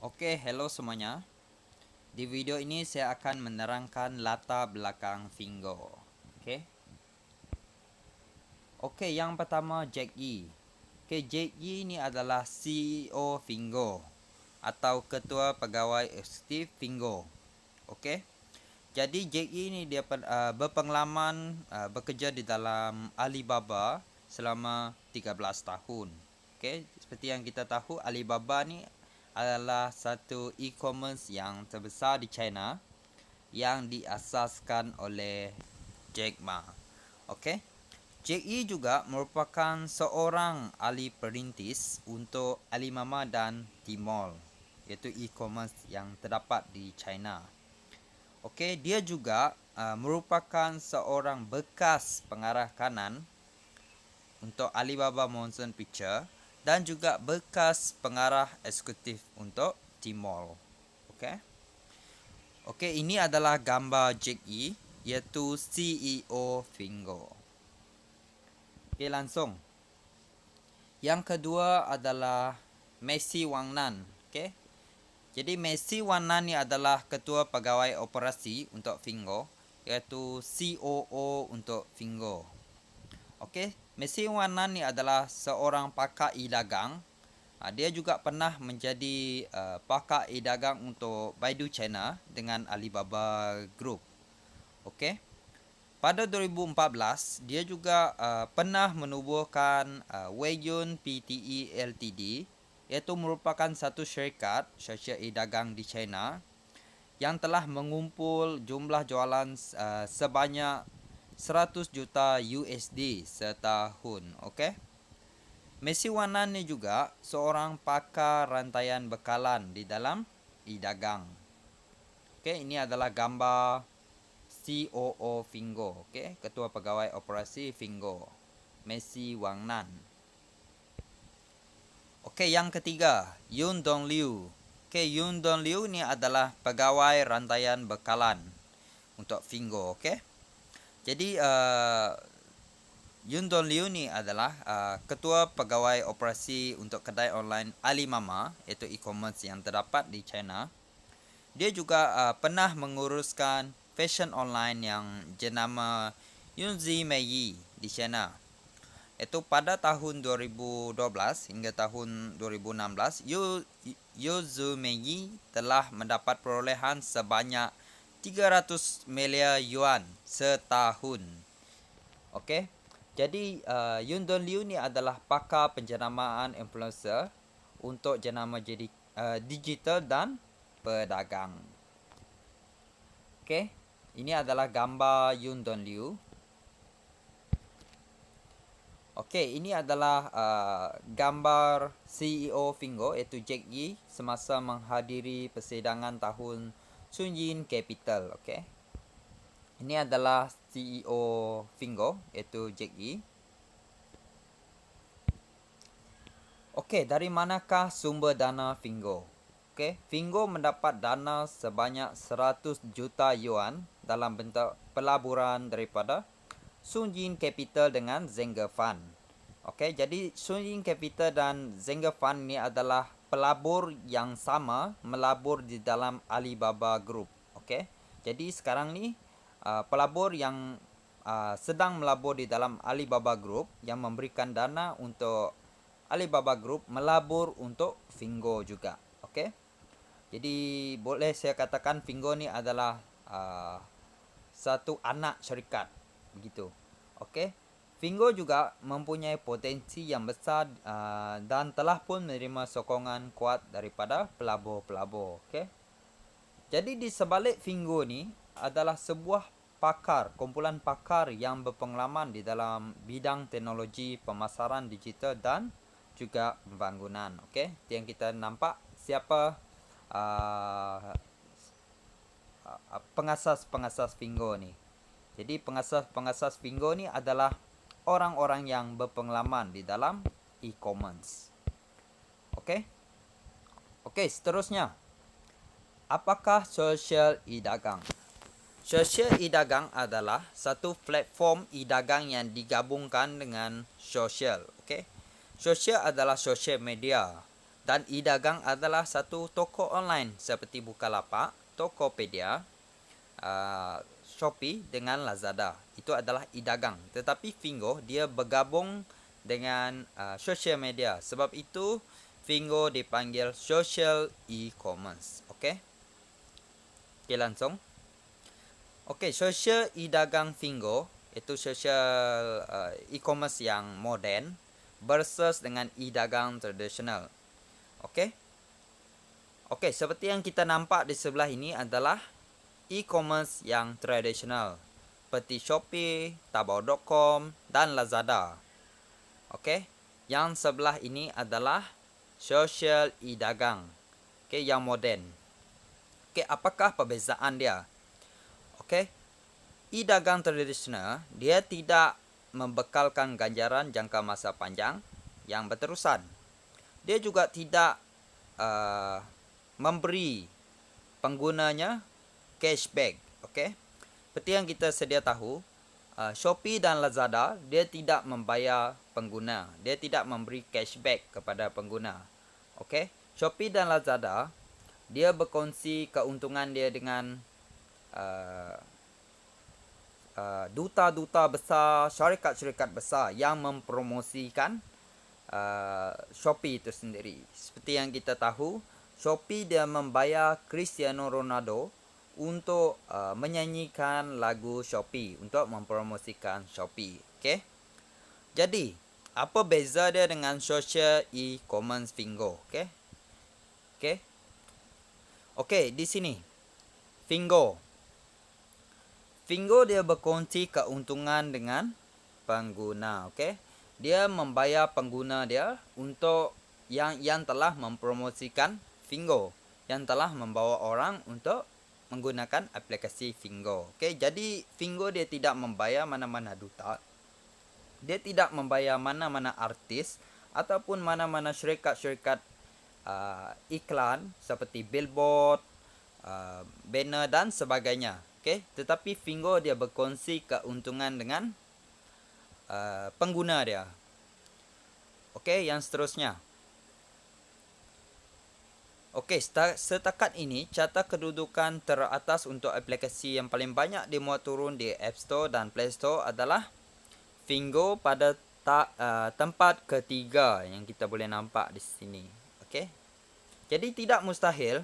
Oke, hello semuanya. Di video ini saya akan menerangkan latar belakang Fingo. Oke. Oke, yang pertama Jack Yi. Oke, Jack Yi ini adalah CEO Fingo atau Ketua Pegawai Eksekutif Fingo. Oke. Jadi Jack Yi ini dia berpengalaman bekerja di dalam Alibaba selama 13 tahun. Oke, seperti yang kita tahu Alibaba ni adalah satu e-commerce yang terbesar di China yang diasaskan oleh Jack Ma. Okey. Jack Yi juga merupakan seorang ahli perintis untuk Alimama dan Tmall, iaitu e-commerce yang terdapat di China. Okey, dia juga merupakan seorang bekas pengarah kanan untuk Alibaba Motion Picture dan juga bekas pengarah eksekutif untuk Tmall. Okey. Okey, ini adalah gambar Jack Yi, iaitu CEO Fingo. Okey, langsung. Yang kedua adalah Messi Wang Nan. Okey. Jadi Messi Wang Nan ni adalah ketua pegawai operasi untuk Fingo, iaitu COO untuk Fingo. Okey, Messi Wang Nan ni adalah seorang pakar e-dagang. Dia juga pernah menjadi pakar e-dagang untuk Baidu China dengan Alibaba Group. Okey. Pada 2014, dia juga pernah menubuhkan Weiyun Pte Ltd, iaitu merupakan satu syarikat e-dagang di China yang telah mengumpul jumlah jualan sebanyak 100 juta USD setahun. Okey. Messi Wang Nan ni juga seorang pakar rantaian bekalan di dalam e-dagang. Okey, ini adalah gambar COO Fingo, okey, ketua pegawai operasi Fingo, Messi Wang Nan. Okey, yang ketiga, Yun Dongliu. Okey, Yun Dongliu ni adalah pegawai rantaian bekalan untuk Fingo, okey. Jadi Yun Dongliu ni adalah ketua pegawai operasi untuk kedai online Alimama, iaitu e-commerce yang terdapat di China. Dia juga pernah menguruskan fashion online yang jenama Yunzi Meiyi di China. Itu pada tahun 2012 hingga tahun 2016, Yunzi Meiyi telah mendapat perolehan sebanyak 300 miliar yuan setahun. Okey. Jadi Yun Dongliu ni adalah pakar penjenamaan influencer untuk jenama jadi digital dan pedagang. Okey. Ini adalah gambar Yun Dongliu. Okey, ini adalah gambar CEO Fingo iaitu Jack Yi semasa menghadiri persidangan tahun Sunyin Capital. Okey. Ini adalah CEO Fingo iaitu Jack Yi. Okey, dari manakah sumber dana Fingo? Okey, Fingo mendapat dana sebanyak 100 juta yuan dalam bentuk pelaburan daripada Sunyin Capital dengan Zengger Fund. Okey, jadi Sunyin Capital dan Zengger Fund ni adalah pelabur yang sama melabur di dalam Alibaba Group. Okey. Jadi sekarang ni pelabur yang sedang melabur di dalam Alibaba Group yang memberikan dana untuk Alibaba Group melabur untuk Fingo juga. Okey. Jadi boleh saya katakan Fingo ni adalah satu anak syarikat begitu. Okey. Fingo juga mempunyai potensi yang besar dan telah pun menerima sokongan kuat daripada pelabur-pelabur. Okey. Jadi di sebalik Fingo ni adalah sebuah pakar, kumpulan pakar yang berpengalaman di dalam bidang teknologi pemasaran digital dan juga pembangunan. Okey, yang kita nampak siapa pengasas Fingo ni. Jadi pengasas Fingo ni adalah orang-orang yang berpengalaman di dalam e-commerce. Okey. Okey, seterusnya. Apakah sosial e-dagang? Sosial e-dagang adalah satu platform e-dagang yang digabungkan dengan sosial. Okey. Sosial adalah sosial media. Dan e-dagang adalah satu toko online seperti Bukalapak, Tokopedia, Shopee dengan Lazada. Itu adalah e-dagang. Tetapi Fingo dia bergabung dengan social media. Sebab itu Fingo dipanggil social e-commerce. Okey? Okey, langsung. Okey, social e-dagang Fingo itu social e-commerce yang moden versus dengan e-dagang tradisional. Okey? Okey, seperti yang kita nampak di sebelah ini adalah e-commerce yang tradisional seperti Shopee, Taobao.com dan Lazada. Okey, yang sebelah ini adalah social e-dagang. Okey, yang moden. Okey, apakah perbezaan dia? Okey, e-dagang tradisional dia tidak membekalkan ganjaran jangka masa panjang yang berterusan. Dia juga tidak memberi penggunanya cashback. Okey, seperti yang kita sedia tahu, Shopee dan Lazada dia tidak membayar pengguna, dia tidak memberi cashback kepada pengguna. Okey, Shopee dan Lazada dia berkongsi keuntungan dia dengan duta-duta besar, syarikat-syarikat besar yang mempromosikan Shopee itu sendiri. Seperti yang kita tahu, Shopee dia membayar Cristiano Ronaldo untuk menyanyikan lagu Shopee, untuk mempromosikan Shopee. Okey. Jadi, apa beza dia dengan social e-commerce Fingo? Okey. Okey. Okey, di sini Fingo. Fingo dia berkongsi keuntungan dengan pengguna. Okey. Dia membayar pengguna dia untuk yang telah mempromosikan Fingo, yang telah membawa orang untuk menggunakan aplikasi Fingo. Okey, jadi Fingo dia tidak membayar mana-mana duta. Dia tidak membayar mana-mana artis ataupun mana-mana syarikat-syarikat iklan seperti billboard, banner dan sebagainya. Okey, tetapi Fingo dia berkongsi keuntungan dengan pengguna dia. Okey, yang seterusnya. Okey, setakat ini carta kedudukan teratas untuk aplikasi yang paling banyak dimuat turun di App Store dan Play Store adalah Fingo pada tempat ketiga yang kita boleh nampak di sini. Okey. Jadi tidak mustahil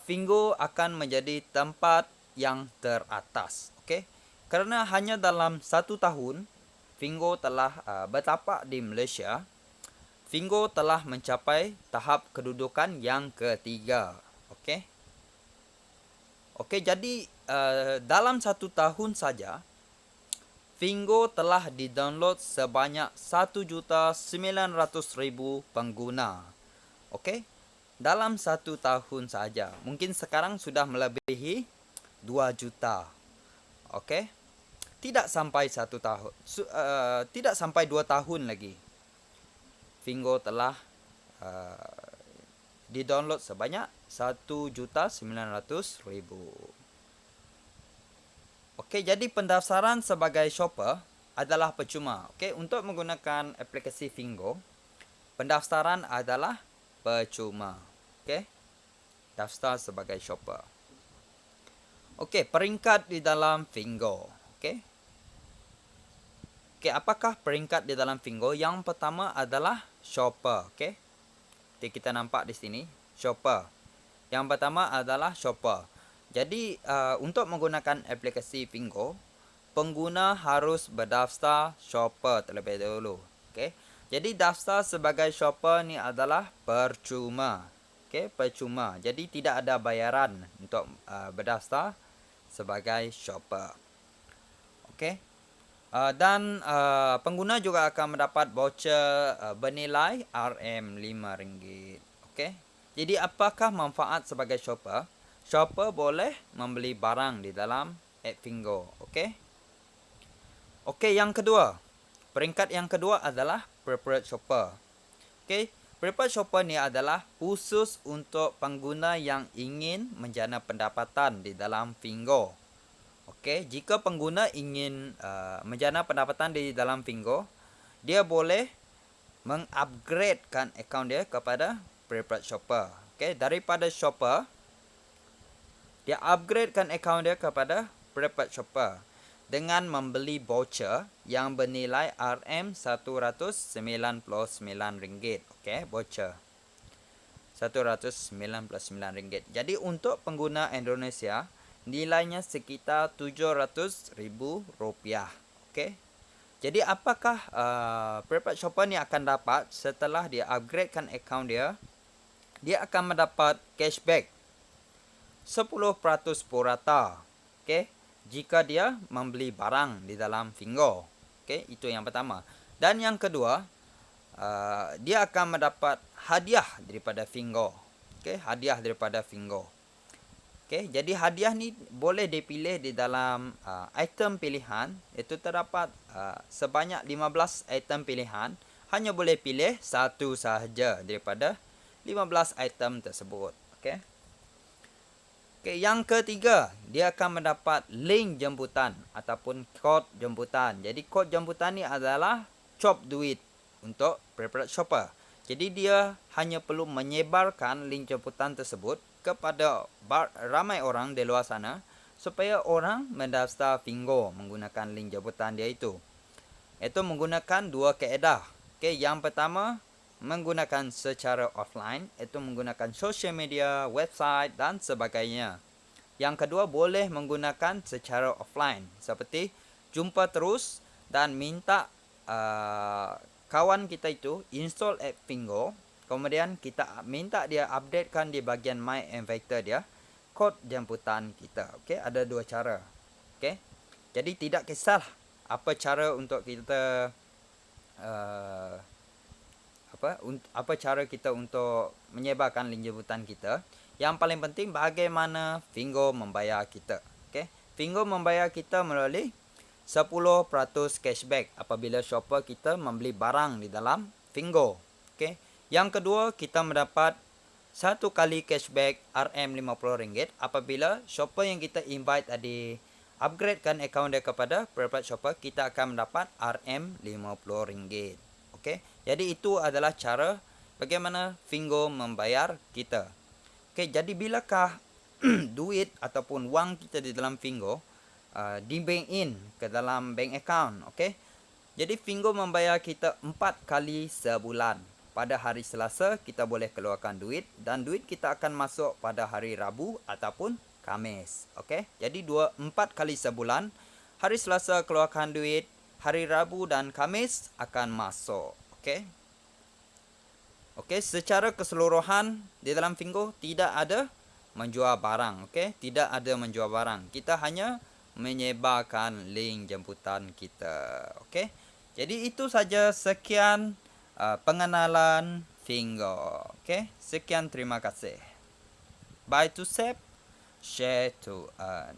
Fingo akan menjadi tempat yang teratas. Okey. Kerana hanya dalam 1 tahun Fingo telah bertapak di Malaysia, Fingo telah mencapai tahap kedudukan yang ketiga. Okey. Okey, jadi dalam 1 tahun saja Fingo telah di-download sebanyak 1,900,000 pengguna. Okey. Dalam 1 tahun saja. Mungkin sekarang sudah melebihi 2 juta. Okey. Tidak sampai 1 tahun. Tidak sampai 2 tahun lagi. Fingo telah di-download sebanyak 1,900,000. Okey, jadi pendaftaran sebagai shopper adalah percuma. Okey, untuk menggunakan aplikasi Fingo, pendaftaran adalah percuma. Okey, daftar sebagai shopper. Okey, peringkat di dalam Fingo. Okey. Okey, apakah peringkat di dalam Fingo? Yang pertama adalah shopper. Okey. Jadi kita nampak di sini shopper. Yang pertama adalah shopper. Jadi untuk menggunakan aplikasi Fingo, pengguna harus berdaftar shopper terlebih dahulu. Okey. Jadi daftar sebagai shopper ni adalah percuma. Okey, percuma. Jadi tidak ada bayaran untuk berdaftar sebagai shopper. Okey. Dan pengguna juga akan mendapat voucher bernilai RM5. Okey. Jadi apakah manfaat sebagai shopper? Shopper boleh membeli barang di dalam app Fingo. Okey. Okey, yang kedua. Peringkat yang kedua adalah preferred shopper. Okey, preferred shopper ni adalah khusus untuk pengguna yang ingin menjana pendapatan di dalam Fingo. Okey, jika pengguna ingin menjana pendapatan di dalam Fingo, dia boleh mengupgradekan akaun dia kepada preferred shopper. Okey, daripada shopper dia upgradekan akaun dia kepada preferred shopper dengan membeli voucher yang bernilai RM199. Okey, voucher RM199. Jadi untuk pengguna Indonesia nilainya sekitar RM700,000. Okey. Jadi apakah preferred shopper ni akan dapat setelah dia upgradekan akaun dia? Dia akan mendapat cashback 10% purata. Okey, jika dia membeli barang di dalam Fingo. Okey, itu yang pertama. Dan yang kedua, dia akan mendapat hadiah daripada Fingo. Okey, hadiah daripada Fingo. Okey, jadi hadiah ni boleh dipilih di dalam item pilihan. Itu terdapat sebanyak 15 item pilihan. Hanya boleh pilih satu sahaja daripada 15 item tersebut. Okey. Okey, yang ketiga, dia akan mendapat link jemputan ataupun kod jemputan. Jadi kod jemputan ni adalah chop duit untuk preferred shopper. Jadi dia hanya perlu menyebarkan link jemputan tersebut kepada ramai orang di luar sana supaya orang mendaftar Fingo menggunakan link jemputan dia itu. Itu menggunakan dua kaedah. Okey, yang pertama menggunakan secara offline, itu menggunakan social media, website dan sebagainya. Yang kedua boleh menggunakan secara offline seperti jumpa terus dan minta kawan kita itu install app Fingo. Kemudian kita minta dia updatekan di bahagian My Invitor dia kod jemputan kita. Okey, ada dua cara. Okey. Jadi tidak kisah apa cara untuk kita apa cara kita untuk menyebarkan link jemputan kita. Yang paling penting bagaimana Fingo membayar kita. Okey. Fingo membayar kita melalui 10% cashback apabila shopper kita membeli barang di dalam Fingo. Okey. Yang kedua, kita mendapat satu kali cashback RM50 apabila shopper yang kita invite tadi upgradekan akaun dia kepada preferred shopper, kita akan mendapat RM50. Okey. Jadi itu adalah cara bagaimana Fingo membayar kita. Okey, jadi bilakah duit ataupun wang kita di dalam Fingo di bank in ke dalam bank account. Okey. Jadi Fingo membayar kita 4 kali sebulan. Pada hari Selasa kita boleh keluarkan duit dan duit kita akan masuk pada hari Rabu ataupun Khamis. Okey. Jadi 4 kali sebulan. Hari Selasa keluarkan duit, hari Rabu dan Khamis akan masuk. Okey. Okey, secara keseluruhan di dalam Fingo tidak ada menjual barang. Okey, tidak ada menjual barang. Kita hanya menyebarkan link jemputan kita. Okey. Jadi itu saja, sekian pengenalan Fingo. Okey, sekian, terima kasih. Buy to save, share to earn.